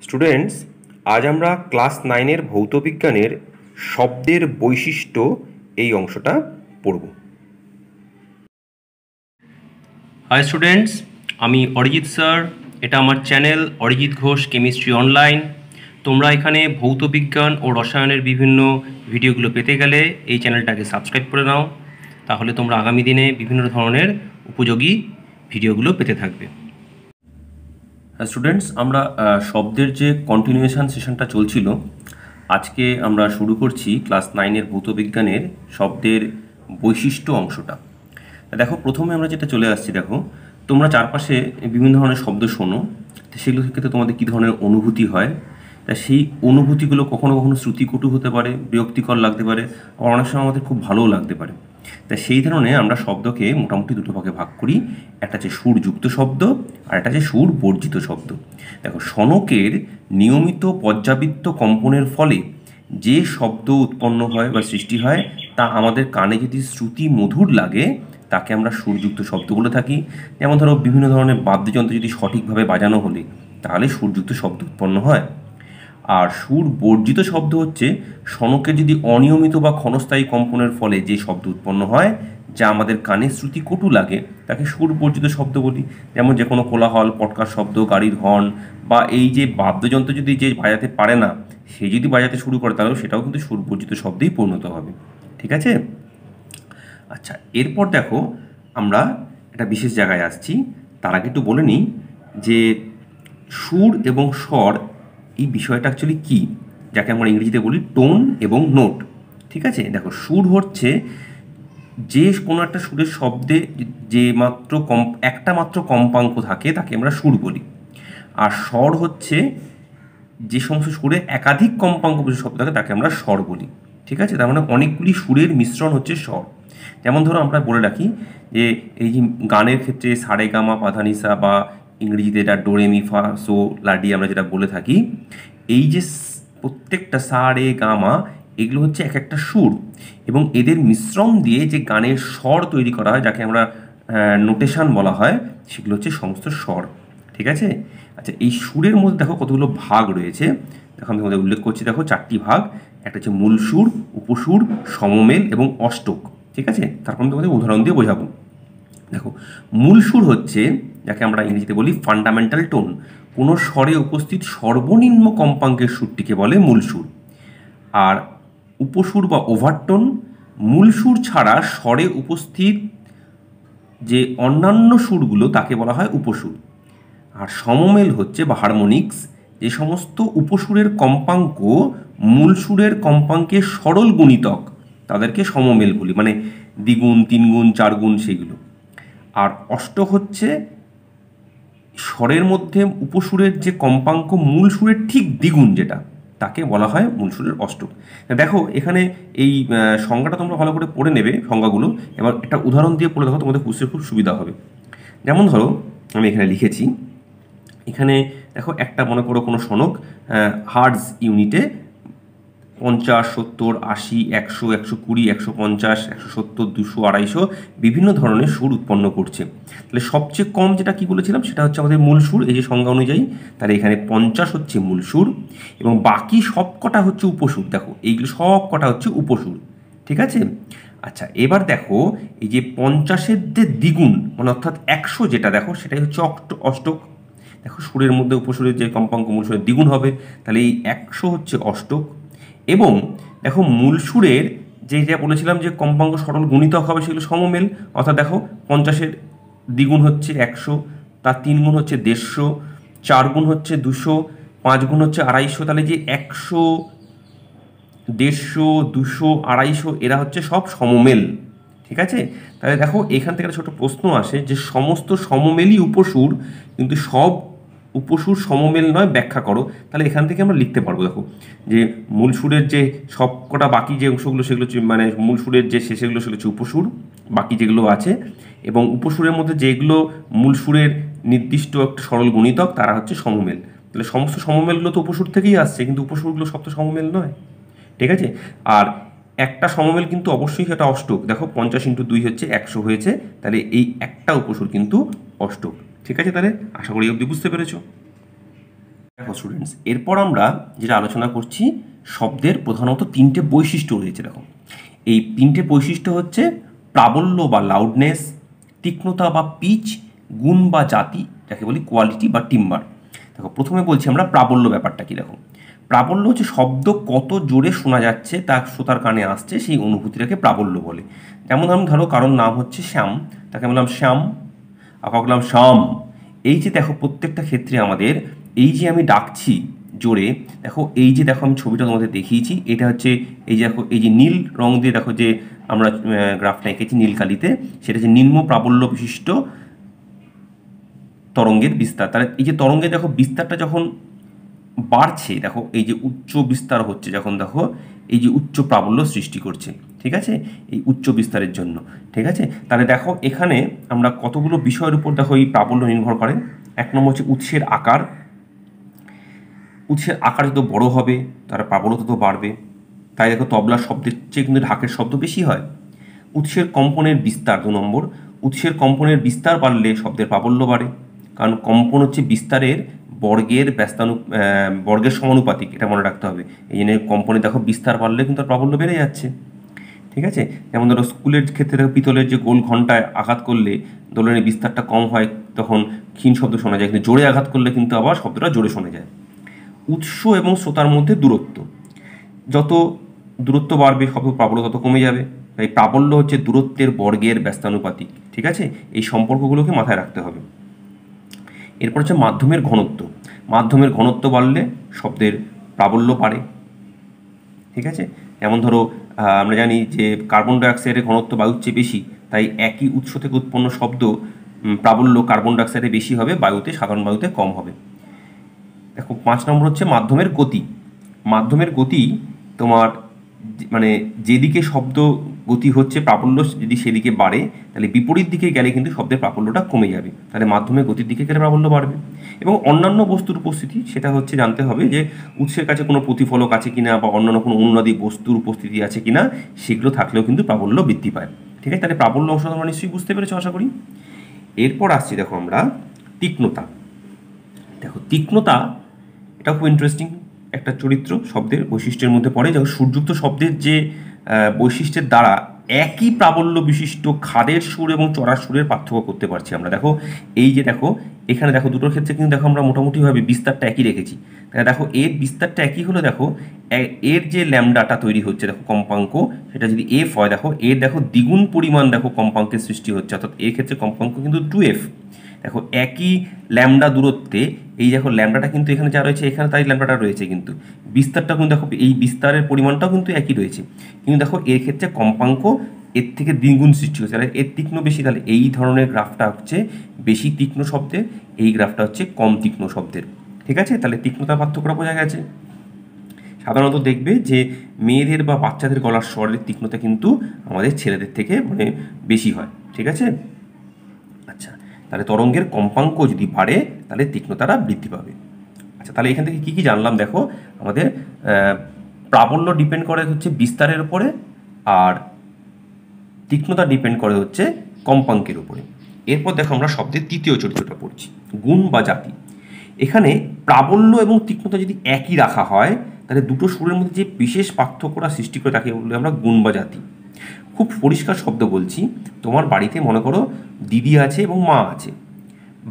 Students, আজ আমরা class 9-এর ভৌতবিজ্ঞানের শব্দের বৈশিষ্ট্য এই অংশটা পড়ব। হাই স্টুডেন্টস, আমি অরিজিৎ স্যার। এটা আমার channel Arijit Ghosh chemistry online. তোমরা এখানে ভৌতবিজ্ঞান ও রসায়নের বিভিন্ন ভিডিওগুলো পেতে গেলে এই চ্যানেলটাকে সাবস্ক্রাইব করে নাও, তাহলে তোমরা আগামী দিনে বিভিন্ন ধরনের উপযোগী ভিডিওগুলো পেতে থাকবে। স্টুডেন্টস, আমরা শব্দের যে কন্টিনিউয়েশন সেশনটা চলছিল, আজকে আমরা শুরু করছি ক্লাস 9-এর ভৌতবিজ্ঞানের শব্দের বৈশিষ্ট্য অংশটা। দেখো, প্রথমে আমরা যেটা চলে আসছি, দেখো তোমরা চারপাশে বিভিন্ন ধরনের শব্দ শোনো, সেগুলো থেকে তোমাদের কী ধরনের অনুভূতি হয়। তা সেই অনুভূতিগুলো কখনো কখনো শ্রুতিকটু হতে পারে, বিরক্তিকর লাগতে পারে, আবার অনেক সময় আমাদের খুব ভালোও লাগতে পারে। তা সেই ধরনের আমরা শব্দকে মোটামুটি দুটো ভাগে ভাগ করি, একটা হচ্ছে সুরযুক্ত শব্দ আর একটা হচ্ছে সুর বর্জিত শব্দ। দেখো, শনকের নিয়মিত পর্যাবৃত্ত কম্পনের ফলে যে শব্দ উৎপন্ন হয় বা সৃষ্টি হয়, তা আমাদের কানে যদি শ্রুতি মধুর লাগে তাকে আমরা সুরযুক্ত শব্দ বলে থাকি। যেমন ধরো, বিভিন্ন ধরনের বাদ্যযন্ত্র যদি সঠিকভাবে বাজানো হলে তাহলে সুরযুক্ত শব্দ উৎপন্ন হয়। আর সুর বর্জিত শব্দ হচ্ছে শনকের যদি অনিয়মিত বা ক্ষণস্থায়ী কম্পনের ফলে যে শব্দ উৎপন্ন হয়, যা আমাদের কানে শ্রুতিকটু লাগে, তাকে সুর বর্জিত শব্দ বলি। যেমন যে কোনো কোলাহল, পটকার শব্দ, গাড়ির হর্ন, বা এই যে বাদ্যযন্ত্র যদি যে বাজাতে পারে না সে যদি বাজাতে শুরু করে, তাহলেও সেটাও কিন্তু সুর বর্জিত শব্দেই পরিণত হবে। ঠিক আছে? আচ্ছা, এরপর দেখো আমরা একটা বিশেষ জায়গায় আসছি। তার আগে একটু বলে নিই যে সুর এবং স্বর এই বিষয়টা অ্যাকচুয়ালি কী, যাকে আমরা ইংরেজিতে বলি টোন এবং নোট। ঠিক আছে? দেখো, সুর হচ্ছে যে কোনো একটা সুরের শব্দে যে মাত্র একটা মাত্র কম্পাঙ্ক থাকে তাকে আমরা সুর বলি। আর স্বর হচ্ছে যে সমস্ত সুরে একাধিক কম্পাঙ্ক বিশিষ্ট শব্দ থাকে তাকে আমরা স্বর বলি। ঠিক আছে? তার মানে অনেকগুলি সুরের মিশ্রণ হচ্ছে স্বর। যেমন ধরো, আমরা বলে রাখি যে এই যে গানের ক্ষেত্রে সারে গামা পাধানিসা, বা ইংরেজিতে এটা ডোরে মি ফা সো লাডি আমরা যেটা বলে থাকি, এই যে প্রত্যেকটা সা রে গামা এগুলো হচ্ছে এক একটা সুর, এবং এদের মিশ্রণ দিয়ে যে গানের স্বর তৈরি করা হয়, যাকে আমরা নোটেশন বলা হয়, সেগুলো হচ্ছে সমস্ত স্বর। ঠিক আছে? আচ্ছা, এই সুরের মধ্যে দেখো কতগুলো ভাগ রয়েছে। দেখো, আমি তোমাদের উল্লেখ করছি। দেখো, 4টি ভাগ। একটা হচ্ছে মূল সুর, উপসুর, সমমেল এবং অষ্টক। ঠিক আছে? তারপর আমি তোমাদের উদাহরণ দিয়ে বোঝাবো। দেখো, মূল সুর হচ্ছে যাকে আমরা ইংরেজিতে বলি ফান্ডামেন্টাল টোন। কোনো স্বরে উপস্থিত সর্বনিম্ন কম্পাঙ্কের সুরটিকে বলে মূল সুর। আর উপসুর বা ওভারটোন, মূল সুর ছাড়া স্বরে উপস্থিত যে অন্যান্য সুরগুলো তাকে বলা হয় উপসুর। আর সমমেল হচ্ছে বা হারমোনিক্স, যে সমস্ত উপসুরের কম্পাঙ্ক মূল সুরের কম্পাঙ্কের সরল গুণিতক তাদেরকে সমমেল বলি, মানে দ্বিগুণ, তিনগুণ, চারগুণ সেগুলো। আর অষ্টক হচ্ছে স্বরের মধ্যে উপসুরের যে কম্পাঙ্ক মূল সুরের ঠিক দ্বিগুণ যেটা, তাকে বলা হয় মূল সুরের অষ্টক। দেখো, এখানে এই সংজ্ঞাটা তোমরা ভালো করে পড়ে নেবে, সংজ্ঞাগুলো। এবার একটা উদাহরণ দিয়ে পড়ে দেখো, তোমাদের বুঝতে খুব সুবিধা হবে। যেমন ধরো, আমি এখানে লিখেছি, এখানে দেখো একটা মনে করো কোনো শনক হার্টজ ইউনিটে 50, 70, 80, 100, 120, 150, 170, 200, 250 বিভিন্ন ধরনের সুর উৎপন্ন করছে। তাহলে সবচেয়ে কম যেটা কি বলেছিলাম সেটা হচ্ছে আমাদের মূল সুর, এই যে সংজ্ঞা অনুযায়ী। তাহলে এখানে 50 হচ্ছে মূল সুর, এবং বাকি সব কটা হচ্ছে উপসুর। দেখো, এইগুলো সব কটা হচ্ছে উপসুর। ঠিক আছে? আচ্ছা, এবার দেখো এই যে 50-এর যে দ্বিগুণ, মানে অর্থাৎ 100 যেটা, দেখো সেটাই হচ্ছে অষ্টক। দেখো, সুরের মধ্যে উপসুরের যে কম্পাঙ্ক মূল সুরের দ্বিগুণ হবে, তাহলে এই 100 হচ্ছে অষ্টক। এবং দেখো, মূল সুরের যে যা বলেছিলাম যে কম্পাঙ্ক সরল গুণিতক হবে সেগুলো সমমেল। অর্থাৎ দেখো, 50-এর দ্বিগুণ হচ্ছে 100, তার 3 গুণ হচ্ছে 150, 4 গুণ হচ্ছে 200, 5 গুণ হচ্ছে 250। তাহলে যে 100, 150, 200, 250 এরা হচ্ছে সব সমমেল। ঠিক আছে? তাহলে দেখো, এখান থেকে একটা ছোট প্রশ্ন আসে যে সমস্ত সমমেলই উপসুর, কিন্তু সব উপসুর সমমেল নয়, ব্যাখ্যা করো। তাহলে এখান থেকে আমরা লিখতে পারবো, দেখো যে মূল সুরের যে সব কটা বাকি যে অংশগুলো সেগুলো হচ্ছে, মানে মূল সুরের যে শেষেগুলো সেগুলো হচ্ছে উপসুর, বাকি যেগুলো আছে, এবং উপসুরের মধ্যে যেগুলো মূল সুরের নির্দিষ্ট একটা সরল গুণিতক তারা হচ্ছে সমমেল। তাহলে সমস্ত সমমেলগুলো তো উপসুর থেকেই আসছে, কিন্তু উপসুরগুলো সব তো সমমেল নয়। ঠিক আছে? আর একটা সমমেল কিন্তু অবশ্যই সেটা অষ্টক। দেখো, 50 × 2 হচ্ছে 100 হয়েছে, তাহলে এই একটা উপসুর কিন্তু অষ্টক। ঠিক আছে? তাহলে আশা করি অবধি বুঝতে পেরেছো। দেখো স্টুডেন্টস, এরপর আমরা যেটা আলোচনা করছি, শব্দের প্রধানত তিনটে বৈশিষ্ট্য রয়েছে। দেখো, এই তিনটে বৈশিষ্ট্য হচ্ছে প্রাবল্য বা লাউডনেস, তীক্ষ্ণতা বা পিচ, গুণ বা জাতি, যাকে বলি কোয়ালিটি বা টিম্বার। দেখো, প্রথমে বলছি আমরা প্রাবল্য ব্যাপারটা কি। দেখো, প্রাবল্য হচ্ছে শব্দ কত জোরে শোনা যাচ্ছে তা শ্রোতার কানে আসছে, সেই অনুভূতিটাকে প্রাবল্য বলে। যেমন আমি ধরো কারোর নাম হচ্ছে শ্যাম, তাকে বললাম শ্যাম, আবার বললাম শ্যাম। এই যে দেখো, প্রত্যেকটা ক্ষেত্রে আমাদের এই যে আমি ডাকছি জোরে, দেখো এই যে দেখো আমি ছবিটা তোমাদের দেখিয়েছি, এটা হচ্ছে এই যে দেখো, এই যে নীল রং দিয়ে দেখো যে আমরা গ্রাফটা এঁকেছি নীল কালিতে, সেটা হচ্ছে নিম্ন প্রাবল্য বিশিষ্ট তরঙ্গের বিস্তার। তাহলে এই যে তরঙ্গে দেখো বিস্তারটা যখন বাড়ছে, দেখো এই যে উচ্চ বিস্তার হচ্ছে, যখন দেখো এই যে উচ্চ প্রাবল্য সৃষ্টি করছে, ঠিক আছে, এই উচ্চ বিস্তারের জন্য। ঠিক আছে, তাহলে দেখো এখানে আমরা কতগুলো বিষয়ের উপর দেখো এই প্রাবল্য নির্ভর করে। এক নম্বর হচ্ছে উৎসের আকার। উৎসের আকার যত বড় হবে তার প্রাবল্য তত বাড়বে। তাই দেখো তবলার শব্দের চেয়ে কিন্তু ঢাকের শব্দ বেশি হয়। উৎসের কম্পনের বিস্তার 2 নম্বর। উৎসের কম্পনের বিস্তার বাড়লে শব্দের প্রাবল্য বাড়ে, কারণ কম্পন হচ্ছে বিস্তারের বর্গের সমানুপাতিক, এটা মনে রাখতে হবে। এই জন্য কম্পনে দেখো বিস্তার বাড়লে কিন্তু প্রাবল্য বেড়ে যাচ্ছে। ঠিক আছে, যেমন ধরো স্কুলের ক্ষেত্রে দেখো পিতলের যে গোল ঘন্টায় আঘাত করলে দোলনের বিস্তারটা কম হয়, তখন ক্ষীণ শব্দ শোনা যায়, কিন্তু জোরে আঘাত করলে কিন্তু আবার শব্দটা জোরে শোনা যায়। উৎস এবং শ্রোতার মধ্যে দূরত্ব, যত দূরত্ব বাড়বে শব্দ প্রাবল্য তত কমে যাবে। তাই প্রাবল্য হচ্ছে দূরত্বের বর্গের ব্যস্তানুপাতিক। ঠিক আছে, এই সম্পর্কগুলোকে মাথায় রাখতে হবে। এরপর হচ্ছে মাধ্যমের ঘনত্ব। মাধ্যমের ঘনত্ব বাড়লে শব্দের প্রাবল্য বাড়ে। ঠিক আছে, যেমন ধরো আমরা জানি যে কার্বন ডাইঅক্সাইডের ঘনত্ব বায়ুর চেয়ে বেশি, তাই একই উৎস থেকে উৎপন্ন শব্দ প্রাবল্য কার্বন ডাইঅক্সাইডে বেশি হবে, বায়ুতে সাধারণ বায়ুতে কম হবে। দেখো 5 নম্বর হচ্ছে মাধ্যমের গতি। মাধ্যমের গতি তোমার মানে যেদিকে শব্দ গতি হচ্ছে প্রাবল্য যদি সেদিকে বাড়ে, তাহলে বিপরীত দিকে গেলে কিন্তু শব্দের প্রাবল্যটা কমে যাবে, তাহলে মাধ্যমের গতির দিকে গেলে প্রাবল্য বাড়বে। এবং অন্যান্য বস্তুর উপস্থিতি, সেটা হচ্ছে জানতে হবে যে উৎসের কাছে কোনো প্রতিফলক আছে কিনা বা অন্যান্য কোনো অনুনাদি বস্তুর উপস্থিতি আছে কিনা, সেগুলো থাকলেও কিন্তু প্রাবল্য বৃদ্ধি পায়। ঠিক আছে, তাহলে প্রাবল্য অংশ তোমরা নিশ্চয়ই বুঝতে পেরেছো আশা করি। এরপর আসছি দেখো আমরা তীক্ষ্ণতা। দেখো তীক্ষ্ণতা, এটা খুব ইন্টারেস্টিং একটা চরিত্র, শব্দের বৈশিষ্ট্যের মধ্যে পড়ে। যখন সুরযুক্ত শব্দের যে বৈশিষ্ট্যের দ্বারা একই প্রাবল্য বিশিষ্ট খাদের সুর এবং চড়ার সুরের পার্থক্য করতে পারছি আমরা। দেখো এই যে দেখো এখানে দেখো দুটোর ক্ষেত্রে কিন্তু দেখো আমরা মোটামুটিভাবে বিস্তারটা একই রেখেছি। তাহলে দেখো এর বিস্তারটা একই হলো, দেখো এর যে ল্যামডাটা তৈরি হচ্ছে দেখো কম্পাঙ্ক, সেটা যদি এফ হয়, দেখো এর দেখো দ্বিগুণ পরিমাণ দেখো কম্পাঙ্কের সৃষ্টি হচ্ছে, অর্থাৎ এর ক্ষেত্রে কম্পাঙ্ক কিন্তু 2f। দেখো একই ল্যামডা দূরত্বে এই দেখো ল্যামডাটা কিন্তু এখানে যা রয়েছে এখানে তাই ল্যামডাটা রয়েছে, কিন্তু বিস্তারটা কিন্তু দেখো এই বিস্তারের পরিমাণটাও কিন্তু একই রয়েছে, কিন্তু দেখো এর ক্ষেত্রে কম্পাঙ্ক এর থেকে দ্বিগুণ সৃষ্টি হচ্ছে, তাহলে এর তীক্ষ্ণ বেশি। তাহলে এই ধরনের গ্রাফটা হচ্ছে বেশি তীক্ষ্ণ শব্দের, এই গ্রাফটা হচ্ছে কম তীক্ষ্ণ শব্দের। ঠিক আছে, তাহলে তীক্ষ্ণতা পার্থক্যটা বোঝা গেছে। সাধারণত দেখবে যে মেয়েদের বা বাচ্চাদের গলার স্বরের তীক্ষ্ণতা কিন্তু আমাদের ছেলেদের থেকে মানে বেশি হয়। ঠিক আছে, আচ্ছা, তাহলে তরঙ্গের কম্পাঙ্ক যদি বাড়ে তাহলে তীক্ষ্ণতাটা বৃদ্ধি পাবে। আচ্ছা, তাহলে এখান থেকে কী কী জানলাম, দেখো আমাদের প্রাবল্য ডিপেন্ড করে হচ্ছে বিস্তারের উপরে, আর তীক্ষ্ণতা ডিপেন্ড করে হচ্ছে কম্পাঙ্কের উপরে। এরপর দেখো আমরা শব্দের তৃতীয় চরিত্রটা পড়ছি, গুণ বা জাতি। এখানে প্রাবল্য এবং তীক্ষ্ণতা যদি একই রাখা হয়, তাহলে দুটো সুরের মধ্যে যে বিশেষ পার্থক্যটা সৃষ্টি করে তাকে বলে আমরা গুণ বা জাতি। খুব পরিষ্কার শব্দ বলছি, তোমার বাড়িতে মনে করো দিদি আছে এবং মা আছে,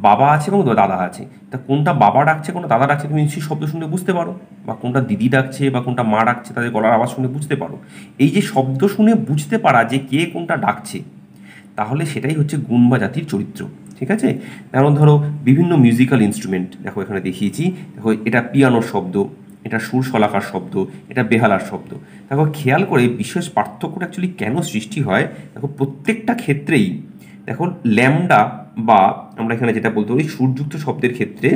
বাবা আছে এবং দাদা আছে। তা কোনটা বাবা ডাকছে কোনটা দাদা ডাকছে তুমি নিশ্চয়ই শব্দ শুনে বুঝতে পারো, বা কোনটা দিদি ডাকছে বা কোনটা মা ডাকছে তাদের গলার আওয়াজ শুনে বুঝতে পারো। এই যে শব্দ শুনে বুঝতে পারা যে কে কোনটা ডাকছে, তাহলে সেটাই হচ্ছে গুণ বা জাতির চরিত্র। ঠিক আছে, যেমন ধরো বিভিন্ন মিউজিক্যাল ইনস্ট্রুমেন্ট দেখো এখানে দেখিয়েছি, দেখো এটা পিয়ানোর শব্দ, এটা সুর শলাকার শব্দ, এটা বেহালার শব্দ। দেখো খেয়াল করে বিশেষ পার্থক্যটা অ্যাকচুয়ালি কেন সৃষ্টি হয়, দেখো প্রত্যেকটা ক্ষেত্রেই দেখো ল্যামডা বা আমরা এখানে যেটা বলতে পারি সুরযুক্ত শব্দের ক্ষেত্রে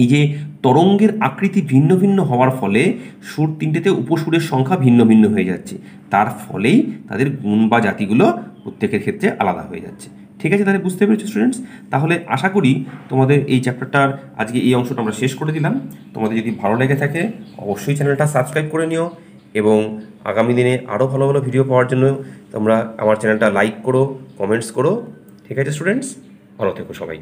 এই যে তরঙ্গের আকৃতি ভিন্ন ভিন্ন হওয়ার ফলে সুর তিনটেতে উপসুরের সংখ্যা ভিন্ন ভিন্ন হয়ে যাচ্ছে, তার ফলেই তাদের গুণ বা জাতিগুলো প্রত্যেকের ক্ষেত্রে আলাদা হয়ে যাচ্ছে। ঠিক আছে, তাহলে বুঝতে পেরেছো স্টুডেন্টস। তাহলে আশা করি তোমাদের এই চ্যাপ্টারটার আজকে এই অংশটা আমরা শেষ করে দিলাম। তোমাদের যদি ভালো লেগে থাকে অবশ্যই চ্যানেলটা সাবস্ক্রাইব করে নিও, এবং আগামী দিনে আরও ভালো ভালো ভিডিও পাওয়ার জন্য তোমরা আমার চ্যানেলটা লাইক করো, কমেন্টস করো। ঠিক আছে স্টুডেন্টস, ভালো থেকো সবাই।